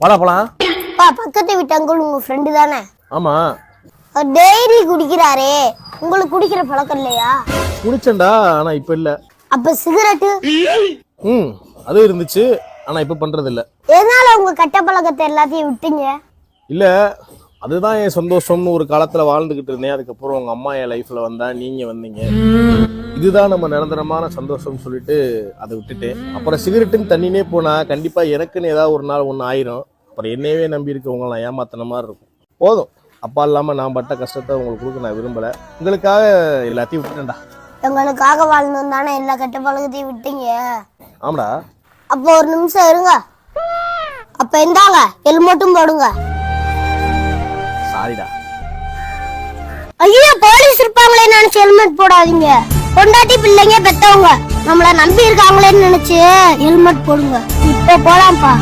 போலாம். பக்கத்து வீட்டு அங்கிள் உங்க ஃப்ரெண்டு தானே? ஆமா. டெய்லி குடிக்கிறாரே, உங்களுக்கு குடிக்கிற பழக்கம் இல்லையா? குடிச்சேன்டா, ஆனா இப்ப இல்ல. அப்ப சிகரெட்டு? அது இருந்துச்சு, ஆனா இப்ப பண்றது இல்ல. எதனால உங்க கெட்ட பழக்கத்தை எல்லாத்தையும் விட்டீங்க? இல்ல, அதுதான் என் சந்தோஷம்னு ஒரு காலத்துல வாழ்ந்துகிட்டு இருந்தேன். அதுக்கப்புறம் உங்க அம்மா என் லைஃப்ல வந்தா, நீங்க வந்தீங்க. இதுதான் நம்ம நிரந்தரமான சந்தோஷம்னு சொல்லிட்டு அதை விட்டுட்டேன். அப்புறம் சிகரெட்டுன்னு தண்ணினே போனா கண்டிப்பா எனக்குன்னு ஏதாவது ஒரு நாள் ஒன்று ஆயிரும். அப்புறம் என்னையவே நம்பி இருக்கவங்களாம் ஏமாத்தின மாதிரி இருக்கும். போதும், அப்பா இல்லாம நான் பட்ட கஷ்டத்தை உங்களுக்கு கொடுக்க நான் விரும்பல. உங்களுக்காக எல்லாத்தையும் விட்டுட்டேன்டா. எங்களுக்காக வாழணும் தானே எல்லா கெட்ட பழக்கத்தையும் விட்டீங்க? ஆமாடா. அப்போ ஒரு நிமிஷம் இருங்க. அப்ப இந்தாங்க, ஹெல்மெட்டும் போடுங்க. சாரிடா. ஐயோ, போலீஸ் இருப்பாங்களே நினைச்சு ஹெல்மெட் போடாதீங்க. பொண்டாட்டி பிள்ளைங்க பெத்தவங்க நம்மள நம்பி இருக்காங்களேன்னு நினைச்சு ஹெல்மெட் போடுங்க. இப்ப போலாம்ப்பா.